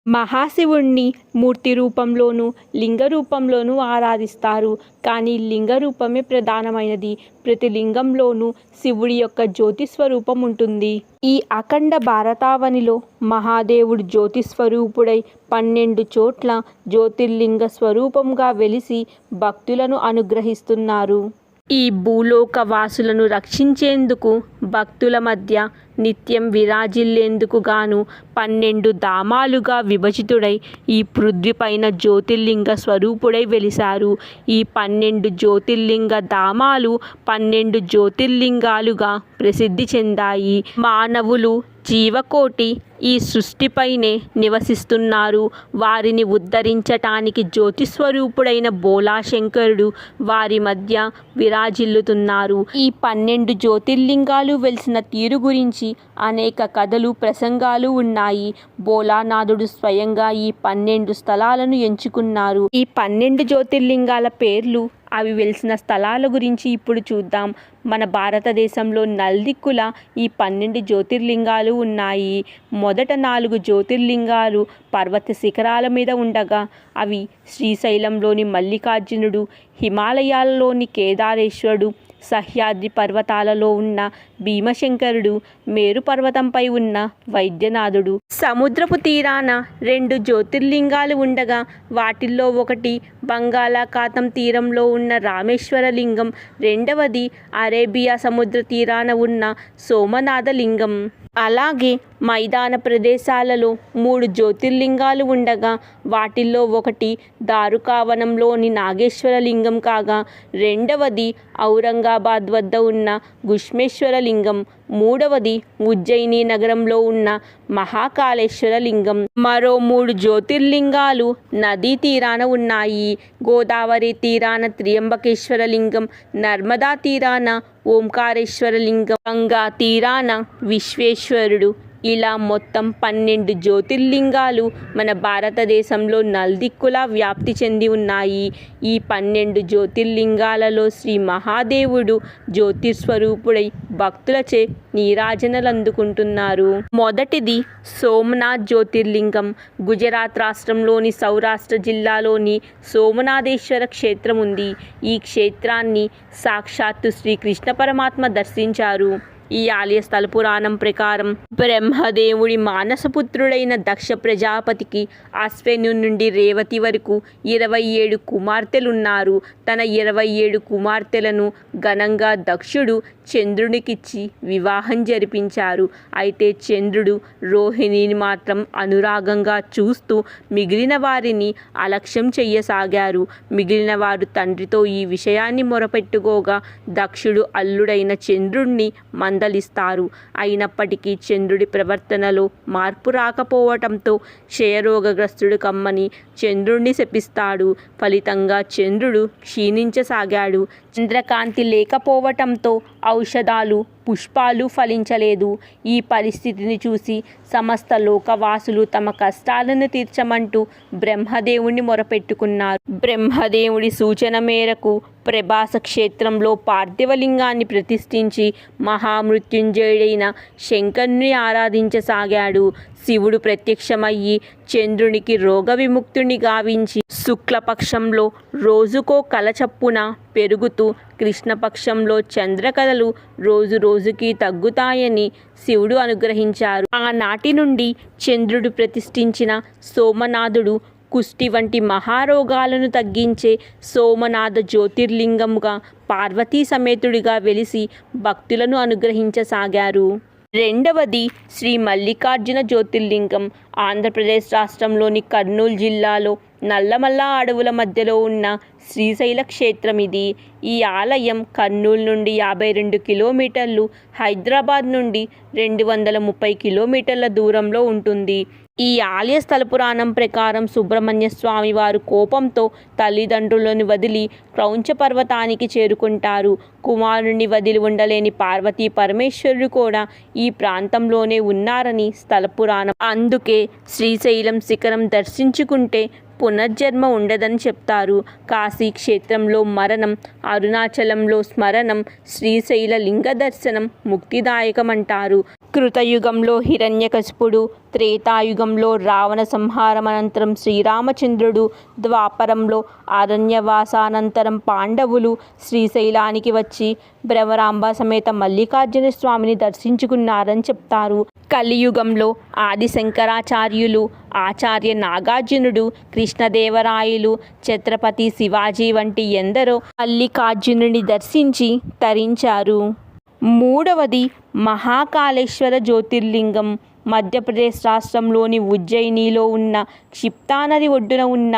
మహాశివుణ్ణి మూర్తి రూపంలోనూ లింగ రూపంలోనూ ఆరాధిస్తారు. కానీ లింగ రూపమే ప్రధానమైనది. ప్రతి లింగంలోనూ శివుడి యొక్క జ్యోతి స్వరూపం ఉంటుంది. ఈ అఖండ భారతావనిలో మహాదేవుడు జ్యోతి స్వరూపుడై 12 చోట్ల జ్యోతిర్లింగ స్వరూపంగా వెలిసి భక్తులను అనుగ్రహిస్తున్నారు. ఈ భూలోక వాసులను రక్షించేందుకు, భక్తుల మధ్య నిత్యం విరాజిల్లేందుకు గాను 12 ధామాలుగా విభజితుడై ఈ పృథ్వీపైన జ్యోతిర్లింగ స్వరూపుడై వెలిశారు. ఈ 12 జ్యోతిర్లింగ ధామాలు 12 జ్యోతిర్లింగాలుగా ప్రసిద్ధి చెందాయి. మానవులు, జీవకోటి ఈ సృష్టిపైనే నివసిస్తున్నారు. వారిని ఉద్ధరించటానికి జ్యోతిస్వరూపుడైన బోలాశంకరుడు వారి మధ్య విరాజిల్లుతున్నారు. ఈ 12 జ్యోతిర్లింగాలు వెలిసిన తీరు గురించి అనేక కథలు, ప్రసంగాలు ఉన్నాయి. భోలానాథుడు స్వయంగా ఈ 12 స్థలాలను ఎంచుకున్నారు. ఈ 12 జ్యోతిర్లింగాల పేర్లు, అవి వెలిసిన స్థలాల గురించి ఇప్పుడు చూద్దాం. మన భారతదేశంలో నల్దిక్కుల ఈ 12 జ్యోతిర్లింగాలు ఉన్నాయి. మొదట 4 జ్యోతిర్లింగాలు పర్వత శిఖరాల మీద ఉండగా అవి శ్రీశైలంలోని మల్లికార్జునుడు, హిమాలయాలలోని కేదారేశ్వరుడు, సహ్యాద్రి పర్వతాలలో ఉన్న భీమశంకరుడు, మేరు పర్వతంపై ఉన్న వైద్యనాథుడు. సముద్రపు తీరాన 2 జ్యోతిర్లింగాలు ఉండగా వాటిల్లో ఒకటి బంగాళాఖాతం తీరంలో ఉన్న రామేశ్వర లింగం, రెండవది అరేబియా సముద్ర తీరాన ఉన్న సోమనాథ లింగం. అలాగే మైదాన ప్రదేశాలలో 3 జ్యోతిర్లింగాలు ఉండగా వాటిల్లో ఒకటి దారుకావనంలోని నాగేశ్వర లింగం కాగా, రెండవది ఔరంగాబాద్ వద్ద ఉన్న గుష్మేశ్వర లింగం, మూడవది ఉజ్జయిని నగరంలో ఉన్న మహాకాళేశ్వర లింగం. మరో 3 జ్యోతిర్లింగాలు నదీ తీరాన ఉన్నాయి. గోదావరి తీరాన త్రియంబకేశ్వర లింగం, నర్మదా తీరాన ఓంకారేశ్వర లింగం, గంగా తీరాన విశ్వేశ్వరుడు. ఇలా మొత్తం 12 జ్యోతిర్లింగాలు మన భారతదేశంలో నల్దిక్కులా వ్యాప్తి చెంది ఉన్నాయి. ఈ 12 జ్యోతిర్లింగాలలో శ్రీ మహాదేవుడు జ్యోతిస్వరూపుడై భక్తులచే నీరాజనలందుకుంటున్నారు. మొదటిది సోమనాథ్ జ్యోతిర్లింగం. గుజరాత్ రాష్ట్రంలోని సౌరాష్ట్ర జిల్లాలోని సోమనాథేశ్వర క్షేత్రం ఉంది. ఈ క్షేత్రాన్ని సాక్షాత్తు శ్రీకృష్ణ పరమాత్మ దర్శించారు. ఈ ఆలయ స్థల పురాణం ప్రకారం బ్రహ్మదేవుడి మానసపుత్రుడైన దక్ష ప్రజాపతికి అశ్విని నుండి రేవతి వరకు 27 కుమార్తెలున్నారు. తన 27 కుమార్తెలను ఘనంగా దక్షుడు చంద్రునికిచ్చి వివాహం జరిపించారు. అయితే చంద్రుడు రోహిణిని మాత్రం అనురాగంగా చూస్తూ మిగిలిన వారిని అలక్ష్యం చెయ్యసాగారు. మిగిలిన వారు తండ్రితో ఈ విషయాన్ని మొరపెట్టుకోగా దక్షుడు అల్లుడైన చంద్రుణ్ణి మందలిస్తారు. అయినప్పటికీ చంద్రుడి ప్రవర్తనలో మార్పు రాకపోవటంతో క్షయరోగగ్రస్తుడు కమ్మని చంద్రుణ్ణి శపిస్తాడు. ఫలితంగా చంద్రుడు క్షీణించసాగాడు. చంద్రకాంతి లేకపోవటంతో ఔషధాలు, పుష్పాలు ఫలించలేదు. ఈ పరిస్థితిని చూసి సమస్త లోకవాసులు తమ కష్టాలను తీర్చమంటూ బ్రహ్మదేవుని మొరపెట్టుకున్నారు. బ్రహ్మదేవుడి సూచన మేరకు ప్రభాస క్షేత్రంలో పార్థివలింగాన్ని ప్రతిష్ఠించి మహామృత్యుంజయుడైన శంకరుని ఆరాధించసాగాడు. శివుడు ప్రత్యక్షమయ్యి చంద్రునికి రోగ విముక్తుని గావించి శుక్లపక్షంలో రోజుకో కల చప్పున పెరుగుతూ కృష్ణపక్షంలో చంద్రకళలు రోజు రోజుకి తగ్గుతాయని శివుడు అనుగ్రహించారు. ఆనాటి నుండి చంద్రుడు ప్రతిష్ఠించిన సోమనాథుడు కుష్టి వంటి మహారోగాలను తగ్గించే సోమనాథ జ్యోతిర్లింగంగా పార్వతీ సమేతుడిగా వెలిసి భక్తులను అనుగ్రహించసాగారు. రెండవది శ్రీ మల్లికార్జున జ్యోతిర్లింగం. ఆంధ్రప్రదేశ్ రాష్ట్రంలోని కర్నూలు జిల్లాలో నల్లమల్ల అడవుల మధ్యలో ఉన్న శ్రీశైల క్షేత్రం ఇది. ఈ ఆలయం కర్నూలు నుండి 52 కిలోమీటర్లు, హైదరాబాద్ నుండి 230 కిలోమీటర్ల దూరంలో ఉంటుంది. ఈ ఆలయ స్థల పురాణం ప్రకారం సుబ్రహ్మణ్య స్వామి వారు కోపంతో తల్లిదండ్రులను వదిలి క్రౌంచ పర్వతానికి చేరుకుంటారు. కుమారుణ్ణి వదిలి ఉండలేని పార్వతీ పరమేశ్వరుడు కూడా ఈ ప్రాంతంలోనే ఉన్నారని స్థల పురాణం. అందుకే శ్రీశైలం శిఖరం దర్శించుకుంటే పునర్జన్మ ఉండదని చెప్తారు. కాశీ క్షేత్రంలో మరణం, అరుణాచలంలో స్మరణం, శ్రీశైల లింగ దర్శనం ముక్తిదాయకమంటారు. కృతయుగంలో హిరణ్యకశిపుడు, త్రేతాయుగంలో రావణ సంహారం అనంతరం శ్రీరామచంద్రుడు, ద్వాపరంలో అరణ్యవాసానంతరం పాండవులు శ్రీశైలానికి వచ్చి భ్రమరాంబ సమేత మల్లికార్జున స్వామిని దర్శించుకున్నారని చెప్తారు. కలియుగంలో ఆది శంకరాచార్యులు, ఆచార్య నాగార్జునుడు, కృష్ణదేవరాయలు, ఛత్రపతి శివాజీ వంటి ఎందరో మల్లికార్జునుని దర్శించి తరించారు. మూడవది మహాకాళేశ్వర జ్యోతిర్లింగం. మధ్యప్రదేశ్ రాష్ట్రంలోని ఉజ్జయినిలో ఉన్న క్షిప్తా నది ఒడ్డున ఉన్న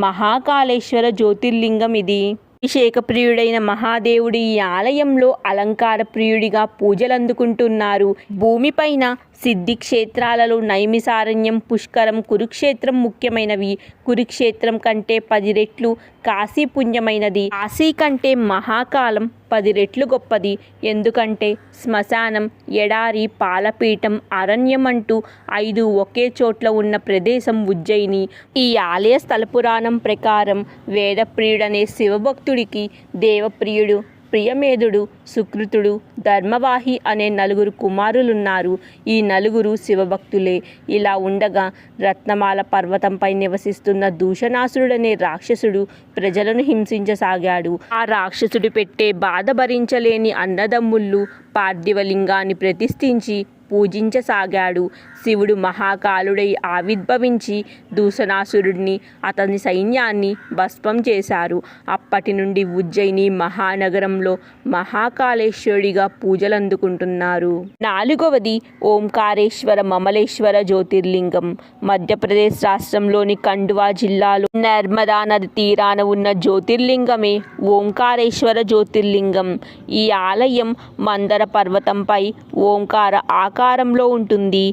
మహాకాళేశ్వర జ్యోతిర్లింగం ఇది. అభిషేక ప్రియుడైన మహాదేవుడి ఈ ఆలయంలో అలంకార ప్రియుడిగా పూజలందుకుంటున్నారు. భూమిపైన సిద్ధి క్షేత్రాలలో నైమిసారణ్యం, పుష్కరం, కురుక్షేత్రం ముఖ్యమైనవి. కురుక్షేత్రం కంటే 10 రెట్లు కాశీ పుణ్యమైనది. కాశీ కంటే మహాకాలం 10 రెట్లు గొప్పది. ఎందుకంటే శ్మశానం, ఎడారి, పాలపీఠం, అరణ్యం అంటూ 5 ఒకే చోట్ల ఉన్న ప్రదేశం ఉజ్జయిని. ఈ ఆలయ స్థల పురాణం ప్రకారం వేదప్రియుడనే శివభక్తుడికి దేవప్రియుడు, ప్రియమేధుడు, సుకృతుడు, ధర్మవాహి అనే 4 కుమారులున్నారు. ఈ 4 శివభక్తులే. ఇలా ఉండగా రత్నమాల పర్వతంపై నివసిస్తున్న దూషణాసురుడనే రాక్షసుడు ప్రజలను హింసించసాగాడు. ఆ రాక్షసుడు పెట్టే బాధ భరించలేని అన్నదమ్ముళ్ళు పార్థివలింగాన్ని ప్రతిష్ఠించి పూజించసాగాడు. శివుడు మహాకాలుడై ఆవిర్భవించి దూషణాసురుడిని, అతని సైన్యాన్ని భస్మం చేశారు. అప్పటి నుండి ఉజ్జయిని మహానగరంలో మహాకాళేశ్వరుడిగా పూజలందుకుంటున్నారు. 4వది ఓంకారేశ్వర మమలేశ్వర జ్యోతిర్లింగం. మధ్యప్రదేశ్ రాష్ట్రంలోని ఖండ్వా జిల్లాలో నర్మదా నది తీరాన ఉన్న జ్యోతిర్లింగమే ఓంకారేశ్వర జ్యోతిర్లింగం. ఈ ఆలయం మందర పర్వతంపై ఓంకార ఆకారంలో ఉంటుంది.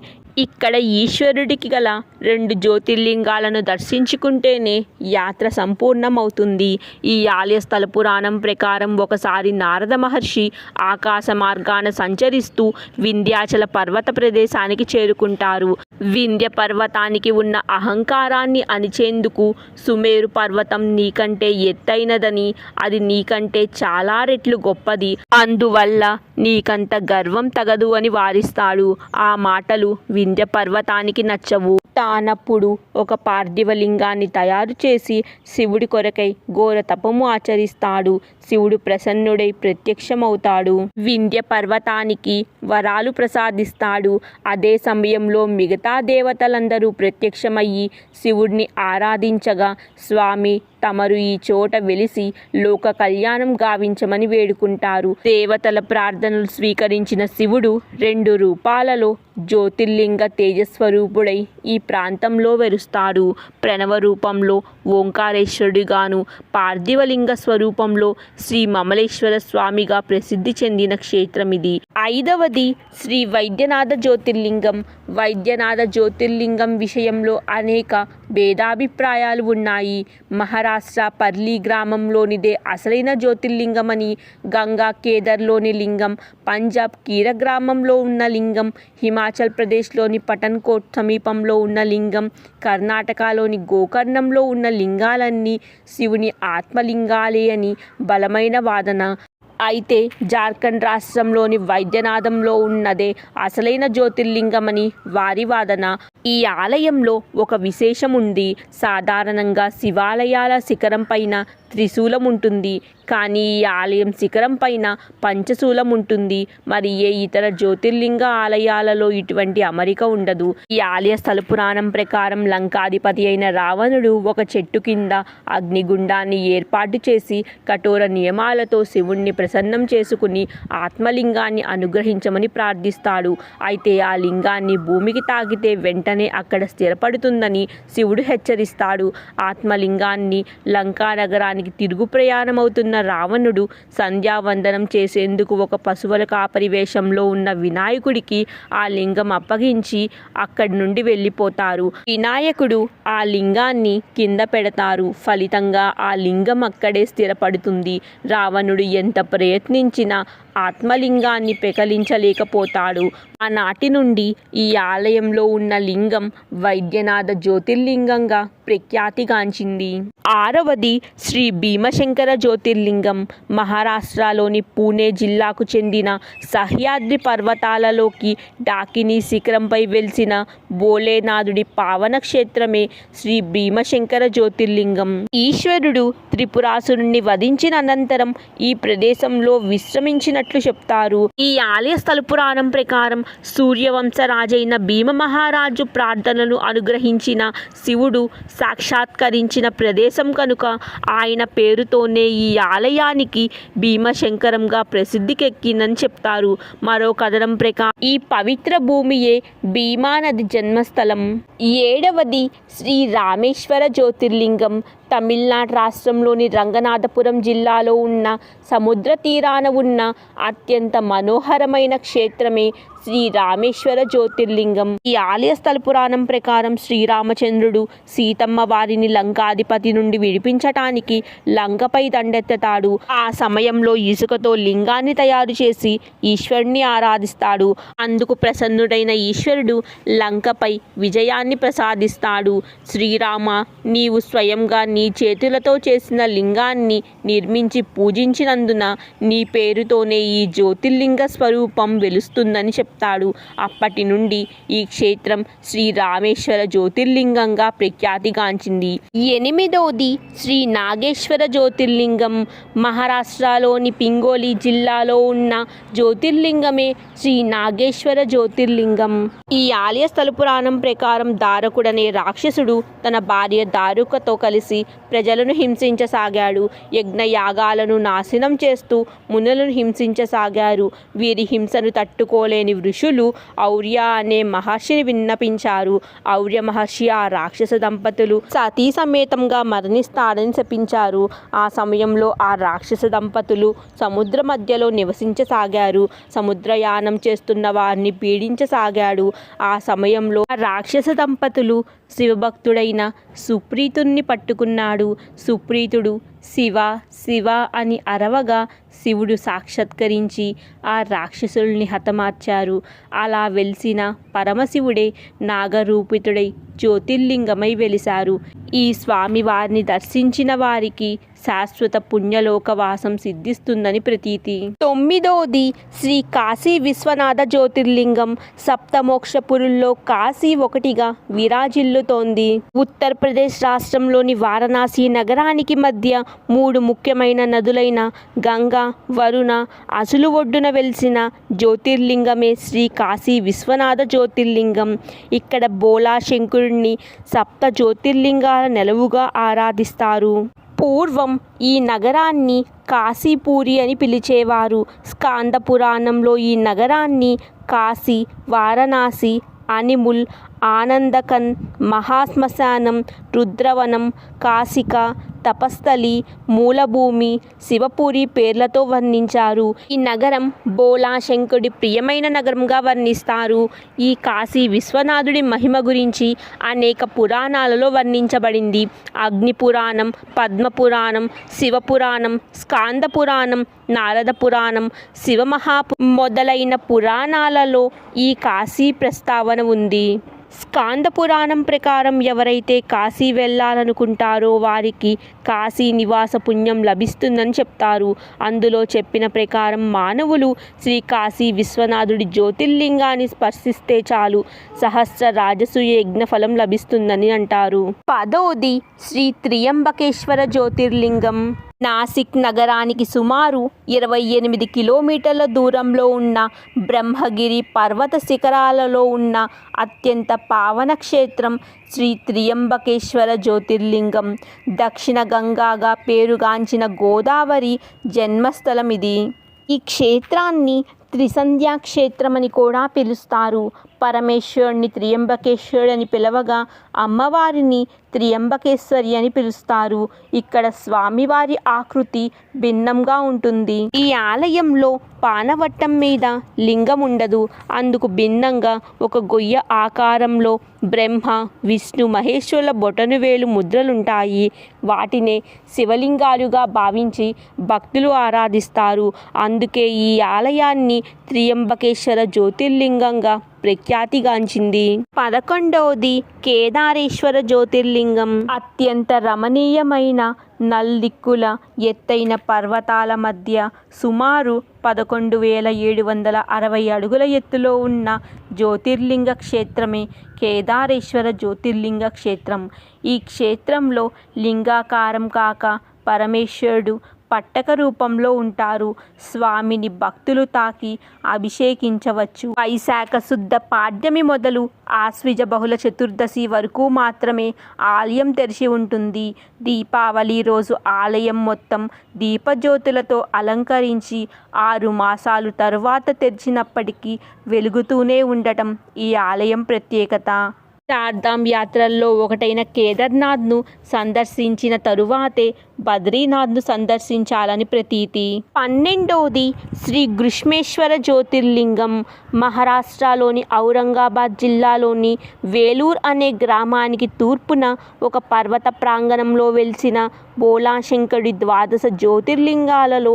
ఇక్కడ ఈశ్వరుడికి గల 2 జ్యోతిర్లింగాలను దర్శించుకుంటేనే యాత్ర సంపూర్ణమవుతుంది. ఈ ఆలయ స్థల పురాణం ప్రకారం ఒకసారి నారద మహర్షి ఆకాశ మార్గాన సంచరిస్తూ వింధ్యాచల పర్వత ప్రదేశానికి చేరుకుంటారు. వింధ్య పర్వతానికి ఉన్న అహంకారాన్ని అణిచేందుకు సుమేరు పర్వతం నీకంటే ఎత్తైనదని, అది నీకంటే చాలా రెట్లు గొప్పది, అందువల్ల నీకంత గర్వం తగదు అని వారిస్తాడు. ఆ మాటలు వింధ్య పర్వతానికి నచ్చవు. తానప్పుడు ఒక పార్థివలింగాన్ని తయారు చేసి శివుడి కొరకై ఘోర తపము ఆచరిస్తాడు. శివుడు ప్రసన్నుడై ప్రత్యక్షమవుతాడు. వింధ్య పర్వతానికి వరాలు ప్రసాదిస్తాడు. అదే సమయంలో మిగతా దేవతలందరూ ప్రత్యక్షమయ్యి శివుడిని ఆరాధించగా, స్వామి తమరు ఈ చోట వెలిసి లోక కళ్యాణం గావించమని వేడుకుంటారు. దేవతల ప్రార్థనలు స్వీకరించిన శివుడు 2 రూపాలలో జ్యోతిర్లింగ తేజస్వరూపుడై ఈ ప్రాంతంలో వెలుస్తాడు. ప్రణవ రూపంలో ఓంకారేశ్వరుడిగాను, పార్థివలింగ స్వరూపంలో శ్రీ మమలేశ్వర స్వామిగా ప్రసిద్ధి చెందిన క్షేత్రం ఇది. 5వది శ్రీ వైద్యనాథ జ్యోతిర్లింగం. వైద్యనాథ జ్యోతిర్లింగం విషయంలో అనేక భేదాభిప్రాయాలు ఉన్నాయి. మహారాష్ట్ర పర్లీ గ్రామంలోనిదే అసలైన జ్యోతిర్లింగమని, గంగా కేదర్లోని లింగం, పంజాబ్ కీర గ్రామంలో ఉన్న లింగం, హిమాచల్ ప్రదేశ్లోని పఠన్కోట్ సమీపంలో ఉన్న లింగం, కర్ణాటకలోని గోకర్ణంలో ఉన్న లింగాలన్నీ శివుని ఆత్మలింగాలే అని బలమైన వాదన. అయితే జార్ఖండ్ రాష్ట్రంలోని వైద్యనాథంలో ఉన్నదే అసలైన జ్యోతిర్లింగమని వారి వాదన. ఈ ఆలయంలో ఒక విశేషం ఉంది. సాధారణంగా శివాలయాల శిఖరం పైన త్రిశూలం ఉంటుంది, కానీ ఈ ఆలయం శిఖరం పైన పంచశూలం ఉంటుంది. మరి ఏ ఇతర జ్యోతిర్లింగ ఆలయాలలో ఇటువంటి అమరిక ఉండదు. ఈ ఆలయ స్థల పురాణం ప్రకారం లంకాధిపతి అయిన రావణుడు ఒక చెట్టు కింద అగ్నిగుండాన్ని ఏర్పాటు చేసి కఠోర నియమాలతో శివుణ్ణి ప్రసన్నం చేసుకుని ఆత్మలింగాన్ని అనుగ్రహించమని ప్రార్థిస్తాడు. అయితే ఆ లింగాన్ని భూమికి తాకితే వెంటనే అక్కడ స్థిరపడుతుందని శివుడు హెచ్చరిస్తాడు. ఆత్మలింగాన్ని లంకా నగరానికి తిరుగు ప్రయాణమవుతున్న రావణుడు సంధ్యావందనం చేసేందుకు ఒక పశువుల కాపరి వేషంలో ఉన్న వినాయకుడికి ఆ లింగం అప్పగించి అక్కడి నుండి వెళ్ళిపోతారు. వినాయకుడు ఆ లింగాన్ని కింద పెడతారు. ఫలితంగా ఆ లింగం అక్కడే స్థిరపడుతుంది. రావణుడు ఎంత ప్రయత్నించినా ఆత్మలింగాన్ని పెకలించలేకపోతాడు. ఆనాటి నుండి ఈ ఆలయంలో ఉన్న లింగం వైద్యనాథ జ్యోతిర్లింగంగా ప్రఖ్యాతిగాంచింది. ఆరవది శ్రీ భీమశంకర జ్యోతిర్లింగం. మహారాష్ట్రలోని పూణే జిల్లాకు చెందిన సహ్యాద్రి పర్వతాలలోకి డాకినీ శిఖరంపై వెలిసిన భోలేనాథుడి పావన క్షేత్రమే శ్రీ భీమశంకర జ్యోతిర్లింగం. ఈశ్వరుడు త్రిపురాసురుణ్ణి వధించిన అనంతరం ఈ ప్రదేశంలో విశ్రమించినట్లు చెప్తారు. ఈ ఆలయ స్థల పురాణం ప్రకారం సూర్యవంశరాజైన భీమ మహారాజు ప్రార్థనలు అనుగ్రహించిన శివుడు సాక్షాత్కరించిన ప్రదేశం కనుక ఆయన పేరుతోనే ఈ ఆలయానికి భీమశంకరంగా ప్రసిద్ధికెక్కిందని చెప్తారు. మరో కథనం ప్రకారం ఈ పవిత్ర భూమియే భీమానది జన్మస్థలం. ఏడవది శ్రీ రామేశ్వర జ్యోతిర్లింగం. తమిళనాడు రాష్ట్రంలోని రంగనాథపురం జిల్లాలో ఉన్న సముద్ర తీరాన ఉన్న అత్యంత మనోహరమైన క్షేత్రమే శ్రీ రామేశ్వర జ్యోతిర్లింగం. ఈ ఆలయ స్థల పురాణం ప్రకారం శ్రీరామచంద్రుడు సీతమ్మ వారిని లంకాధిపతి నుండి విడిపించటానికి లంకపై దండెత్తుతాడు. ఆ సమయంలో ఇసుకతో లింగాన్ని తయారు చేసి ఈశ్వరుని ఆరాధిస్తాడు. అందుకు ప్రసన్నుడైన ఈశ్వరుడు లంకపై విజయాన్ని ప్రసాదిస్తాడు. శ్రీరామ, నీవు స్వయంగా నీ చేతులతో చేసిన లింగాన్ని నిర్మించి పూజించినందున నీ పేరుతోనే ఈ జ్యోతిర్లింగ స్వరూపం వెలుస్తుందని చెప్తాడు. అప్పటి నుండి ఈ క్షేత్రం శ్రీ రామేశ్వర జ్యోతిర్లింగంగా ప్రఖ్యాతిగాంచింది. ఎనిమిదవది శ్రీ నాగేశ్వర జ్యోతిర్లింగం. మహారాష్ట్రలోని పింగోలి జిల్లాలో ఉన్న జ్యోతిర్లింగమే శ్రీ నాగేశ్వర జ్యోతిర్లింగం. ఈ ఆలయ స్థల పురాణం ప్రకారం దారకుడనే రాక్షసుడు తన భార్య దారుకతో కలిసి ప్రజలను హింసించసాగాడు. యజ్ఞయాగాలను నాశనం చేస్తూ మునులను హింసించసాగారు. వీరి హింసను తట్టుకోలేని ఋషులు ఔర్య అనే మహర్షిని విన్నపించారు. ఔర్య మహర్షి ఆ రాక్షస దంపతులు సతీ సమేతంగా మరణిస్తారని శపించారు. ఆ సమయంలో ఆ రాక్షస దంపతులు సముద్ర మధ్యలో నివసించసాగారు. సముద్రయానం చేస్తున్న వారిని పీడించసాగాడు. ఆ సమయంలో ఆ రాక్షస దంపతులు శివభక్తుడైన సుప్రీతుణ్ణి పట్టుకున్నాడు. సుప్రీతుడు శివ శివ అని అరవగా శివుడు సాక్షాత్కరించి ఆ రాక్షసుల్ని హతమార్చారు. అలా వెలిసిన పరమశివుడే నాగరూపితుడై జ్యోతిర్లింగమై వెలిశారు. ఈ స్వామి వారిని దర్శించిన వారికి శాశ్వత పుణ్యలోకవాసం సిద్ధిస్తుందని ప్రతీతి. తొమ్మిదవది శ్రీ కాశీ విశ్వనాథ జ్యోతిర్లింగం. సప్తమోక్షపురుల్లో కాశీ ఒకటిగా విరాజిల్లుతోంది. ఉత్తరప్రదేశ్ రాష్ట్రంలోని వారణాసి నగరానికి మధ్య మూడు ముఖ్యమైన నదులైన గంగా, వరుణ, అసలు ఒడ్డున వెలిసిన జ్యోతిర్లింగమే శ్రీ కాశీ విశ్వనాథ జ్యోతిర్లింగం. ఇక్కడ బోలా శంకరుణ్ణి సప్త జ్యోతిర్లింగాల నెలవుగా ఆరాధిస్తారు. పూర్వం ఈ నగరాన్ని కాశీపూరి అని పిలిచేవారు. స్కాంద పురాణంలో ఈ నగరాన్ని కాశీ, వారణాసి, అనిముల్, ఆనందకన్, మహాశ్మశానం, రుద్రవనం, కాశిక, తపస్థలి, మూలభూమి, శివపురి పేర్లతో వర్ణించారు. ఈ నగరం బోలా శంకరుడి ప్రియమైన నగరంగా వర్ణిస్తారు. ఈ కాశీ విశ్వనాథుడి మహిమ గురించి అనేక పురాణాలలో వర్ణించబడింది. అగ్ని పురాణం, పద్మపురాణం, శివపురాణం, స్కాంద పురాణం, నారద పురాణం, మొదలైన పురాణాలలో ఈ కాశీ ప్రస్తావన ఉంది. స్కాంద పురాణం ప్రకారం ఎవరైతే కాశీ వెళ్ళాలనుకుంటారో వారికి కాశీ నివాస పుణ్యం లభిస్తుందని చెప్తారు. అందులో చెప్పిన ప్రకారం మానవులు శ్రీ కాశీ విశ్వనాథుడి జ్యోతిర్లింగాన్ని స్పర్శిస్తే చాలు సహస్ర రాజసూయ యజ్ఞ ఫలం లభిస్తుందని అంటారు. 10వది శ్రీ త్రియంబకేశ్వర జ్యోతిర్లింగం. నాసిక్ నగరానికి సుమారు 28 కిలోమీటర్ల దూరంలో ఉన్న బ్రహ్మగిరి పర్వత శిఖరాలలో ఉన్న అత్యంత పావన క్షేత్రం శ్రీ త్రియంబకేశ్వర జ్యోతిర్లింగం. దక్షిణ గంగాగా పేరుగాంచిన గోదావరి జన్మస్థలం ఇది. ఈ క్షేత్రాన్ని త్రిసంధ్యా క్షేత్రమని కూడా పిలుస్తారు. పరమేశ్వరుని త్రియంబకేశ్వరుడు అని పిలవగా అమ్మవారిని త్రియంబకేశ్వరి అని పిలుస్తారు. ఇక్కడ స్వామివారి ఆకృతి భిన్నంగా ఉంటుంది. ఈ ఆలయంలో పానవట్టం మీద లింగం ఉండదు. అందుకు భిన్నంగా ఒక గొయ్య ఆకారంలో బ్రహ్మ, విష్ణు, మహేశ్వరుల బొటనువేలు ముద్రలుంటాయి. వాటినే శివలింగాలుగా భావించి భక్తులు ఆరాధిస్తారు. అందుకే ఈ ఆలయాన్ని త్రియంబకేశ్వర జ్యోతిర్లింగంగా ప్రఖ్యాతిగాంచింది. 11వది కేదారేశ్వర జ్యోతిర్లింగం. అత్యంత రమణీయమైన నల్దిక్కుల ఎత్తైన పర్వతాల మధ్య సుమారు 11,760 అడుగుల ఎత్తులో ఉన్న జ్యోతిర్లింగ క్షేత్రమే కేదారేశ్వర జ్యోతిర్లింగ క్షేత్రం. ఈ క్షేత్రంలో లింగాకారం కాక పరమేశ్వరుడు పట్టక రూపంలో ఉంటారు. స్వామిని భక్తులు తాకి అభిషేకించవచ్చు. వైశాఖ శుద్ధ పాడ్యమి మొదలు ఆశ్విజ బహుళ చతుర్దశి వరకు మాత్రమే ఆలయం తెరిచి ఉంటుంది. దీపావళి రోజు ఆలయం మొత్తం దీపజ్యోతులతో అలంకరించి 6 మాసాలు తరువాత తెరిచినప్పటికీ వెలుగుతూనే ఉండటం ఈ ఆలయం ప్రత్యేకత. చార్ధామ్ యాత్రల్లో ఒకటైన కేదార్నాథ్ను సందర్శించిన తరువాతే బద్రీనాథ్ను సందర్శించాలని ప్రతీతి. 12వది శ్రీ గృష్మేశ్వర జ్యోతిర్లింగం. మహారాష్ట్రలోని ఔరంగాబాద్ జిల్లాలోని వేలూర్ అనే గ్రామానికి తూర్పున ఒక పర్వత ప్రాంగణంలో వెలిసిన బోళాశంకరుడి 12 జ్యోతిర్లింగాలలో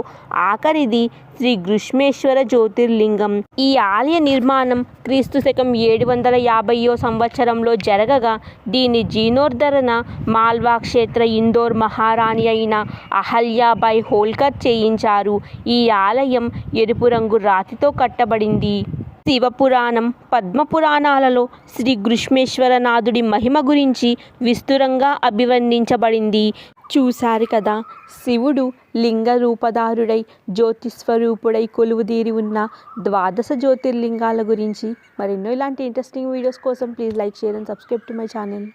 ఆఖరిది శ్రీ గృష్మేశ్వర జ్యోతిర్లింగం. ఈ ఆలయ నిర్మాణం క్రీస్తుశకం 750వ సంవత్సరంలో జరగగా దీని జీర్ణోద్ధరణ మాల్వా క్షేత్ర ఇందోర్ మహారాణి అయిన అహల్యాబాయి హోల్కర్ చేయించారు. ఈ ఆలయం ఎరుపు రంగు రాతితో కట్టబడింది. శివపురాణం, పద్మపురాణాలలో శ్రీ గృష్మేశ్వరనాథుడి మహిమ గురించి విస్తృతంగా అభివర్ణించబడింది. చూశారు కదా, శివుడు లింగ రూపధారుడై జ్యోతిస్వరూపుడై కొలువుదీరి ఉన్న 12 జ్యోతిర్లింగాల గురించి. మరెన్నో ఇలాంటి ఇంట్రెస్టింగ్ వీడియోస్ కోసం please like, share and subscribe to my channel.